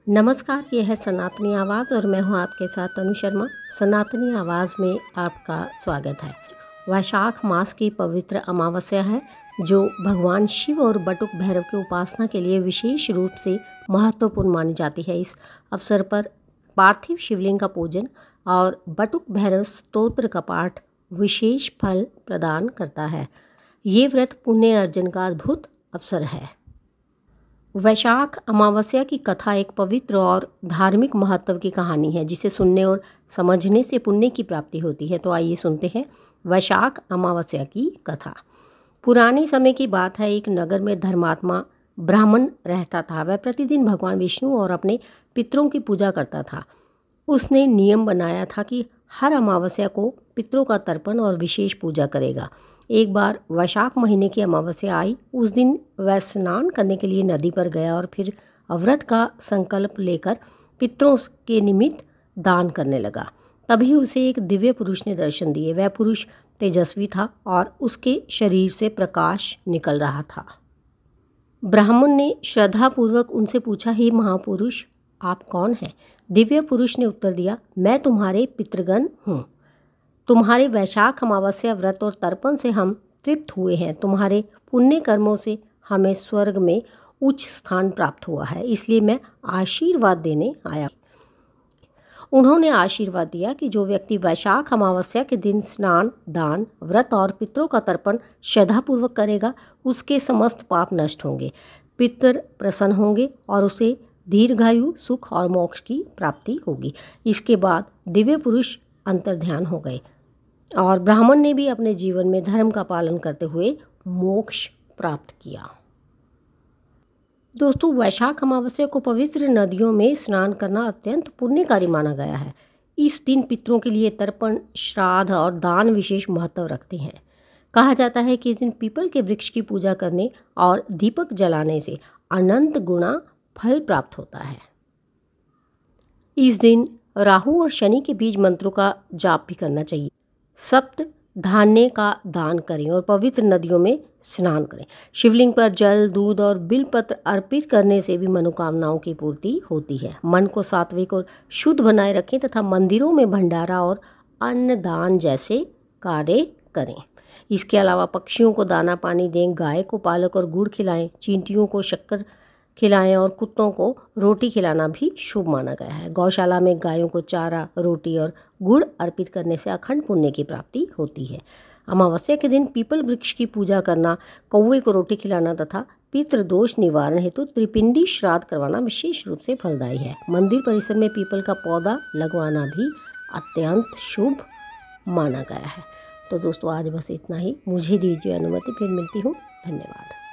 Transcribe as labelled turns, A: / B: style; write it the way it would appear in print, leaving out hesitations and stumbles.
A: नमस्कार, ये है सनातनी आवाज़ और मैं हूँ आपके साथ तनु शर्मा। सनातनी आवाज़ में आपका स्वागत है। वैशाख मास की पवित्र अमावस्या है जो भगवान शिव और बटुक भैरव की उपासना के लिए विशेष रूप से महत्वपूर्ण मानी जाती है। इस अवसर पर पार्थिव शिवलिंग का पूजन और बटुक भैरव स्तोत्र का पाठ विशेष फल प्रदान करता है। ये व्रत पुण्य अर्जन का अद्भुत अवसर है। वैशाख अमावस्या की कथा एक पवित्र और धार्मिक महत्व की कहानी है जिसे सुनने और समझने से पुण्य की प्राप्ति होती है। तो आइए सुनते हैं वैशाख अमावस्या की कथा। पुराने समय की बात है, एक नगर में धर्मात्मा ब्राह्मण रहता था। वह प्रतिदिन भगवान विष्णु और अपने पितरों की पूजा करता था। उसने नियम बनाया था कि हर अमावस्या को पितरों का तर्पण और विशेष पूजा करेगा। एक बार वैशाख महीने की अमावस्या आई। उस दिन वह स्नान करने के लिए नदी पर गया और फिर व्रत का संकल्प लेकर पितरों के निमित्त दान करने लगा। तभी उसे एक दिव्य पुरुष ने दर्शन दिए। वह पुरुष तेजस्वी था और उसके शरीर से प्रकाश निकल रहा था। ब्राह्मण ने श्रद्धापूर्वक उनसे पूछा, हे महापुरुष, आप कौन हैं? दिव्य पुरुष ने उत्तर दिया, मैं तुम्हारे पितृगण हूँ। तुम्हारे वैशाख अमावस्या व्रत और तर्पण से हम तृप्त हुए हैं। तुम्हारे पुण्य कर्मों से हमें स्वर्ग में उच्च स्थान प्राप्त हुआ है, इसलिए मैं आशीर्वाद देने आया। उन्होंने आशीर्वाद दिया कि जो व्यक्ति वैशाख अमावस्या के दिन स्नान, दान, व्रत और पितरों का तर्पण श्रद्धापूर्वक करेगा, उसके समस्त पाप नष्ट होंगे, पितर प्रसन्न होंगे और उसे दीर्घायु, सुख और मोक्ष की प्राप्ति होगी। इसके बाद दिव्य पुरुष अंतर्ध्यान हो गए और ब्राह्मण ने भी अपने जीवन में धर्म का पालन करते हुए मोक्ष प्राप्त किया। दोस्तों, वैशाख अमावस्या को पवित्र नदियों में स्नान करना अत्यंत पुण्यकारी माना गया है। इस दिन पितरों के लिए तर्पण, श्राद्ध और दान विशेष महत्व रखते हैं। कहा जाता है कि इस दिन पीपल के वृक्ष की पूजा करने और दीपक जलाने से अनंत गुना फल प्राप्त होता है। इस दिन राहु और शनि के बीज मंत्रों का जाप भी करना चाहिए। सप्त धान्य का दान करें और पवित्र नदियों में स्नान करें। शिवलिंग पर जल, दूध और बिलपत्र अर्पित करने से भी मनोकामनाओं की पूर्ति होती है। मन को सात्विक और शुद्ध बनाए रखें तथा मंदिरों में भंडारा और अन्नदान जैसे कार्य करें। इसके अलावा पक्षियों को दाना पानी दें, गाय को पालक और गुड़ खिलाएं, चींटियों को शक्कर खिलाएं और कुत्तों को रोटी खिलाना भी शुभ माना गया है। गौशाला में गायों को चारा, रोटी और गुड़ अर्पित करने से अखंड पुण्य की प्राप्ति होती है। अमावस्या के दिन पीपल वृक्ष की पूजा करना, कौवे को रोटी खिलाना तथा पितृदोष निवारण हेतु त्रिपिंडी श्राद्ध करवाना विशेष रूप से फलदायी है। मंदिर परिसर में पीपल का पौधा लगवाना भी अत्यंत शुभ माना गया है। तो दोस्तों, आज बस इतना ही। मुझे दीजिए अनुमति, फिर मिलती हूँ। धन्यवाद।